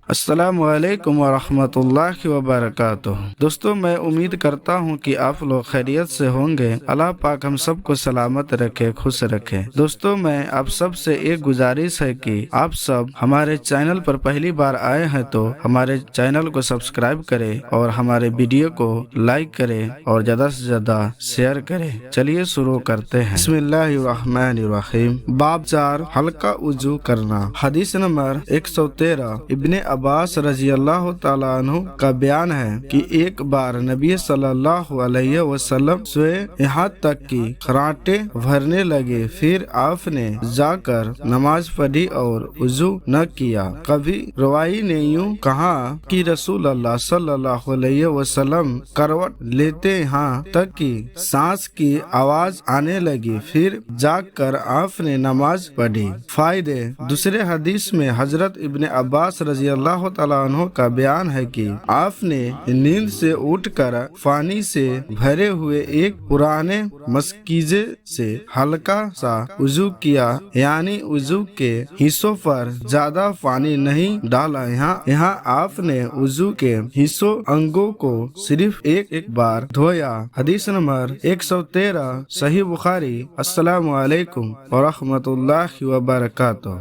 السلام علیکم ورحمۃ اللہ وبرکاتہ۔ دوستو، میں امید کرتا ہوں کہ آپ لوگ خیریت سے ہوں گے۔ اللہ پاک ہم سب کو سلامت رکھے، خوش رکھے۔ دوستو، میں آپ سب سے ایک گزارش ہے کہ آپ سب ہمارے چینل پر پہلی بار آئے ہیں تو ہمارے چینل کو سبسکرائب کریں اور ہمارے ویڈیو کو لائک کریں اور زیادہ سے زیادہ شیئر کریں۔ چلیے شروع کرتے ہیں۔ بسم اللہ الرحمن الرحیم۔ باب 4، ہلکا وضو کرنا۔ حدیث نمبر 113۔ ابن عباس رضی اللہ تعالیٰ عنہ کا بیان ہے کہ ایک بار نبی صلی اللہ علیہ وسلم سوئے یہاں تک کہ خراٹے بھرنے لگے، پھر آپ نے جا کر نماز پڑھی اور وضو نہ کیا۔ کبھی روائی نے یوں کہا کہ رسول اللہ صلی اللہ علیہ وسلم کروٹ لیتے یہاں تک کہ سانس کی آواز آنے لگی، پھر جا کر آپ نے نماز پڑھی۔ فائدے۔ دوسرے حدیث میں حضرت ابن عباس رضی اللہ تعالیٰ عنہ کا بیان ہے کہ آپ نے نیند سے اٹھ کر پانی سے بھرے ہوئے ایک پرانے مشکیزے سے ہلکا سا وضو کیا، یعنی وضو کے حصوں پر زیادہ پانی نہیں ڈالا۔ یہاں آپ نے وضو کے حصوں انگوں کو صرف ایک بار دھویا۔ حدیث نمبر 113، صحیح بخاری۔ السلام علیکم ورحمۃ اللہ وبرکاتہ۔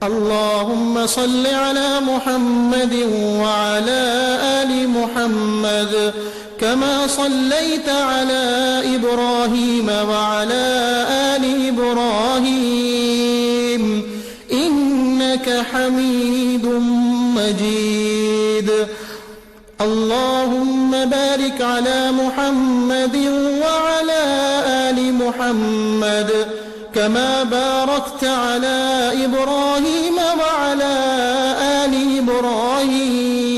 اللهم صل على محمد وعلى آل محمد كما صليت على إبراهيم وعلى آل إبراهيم إنك حميد مجيد اللهم بارك على محمد وعلى آل محمد كما باركت على إبراهيم وعلى آل إبراهيم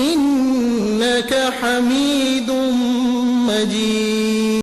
إنك حميد مجيد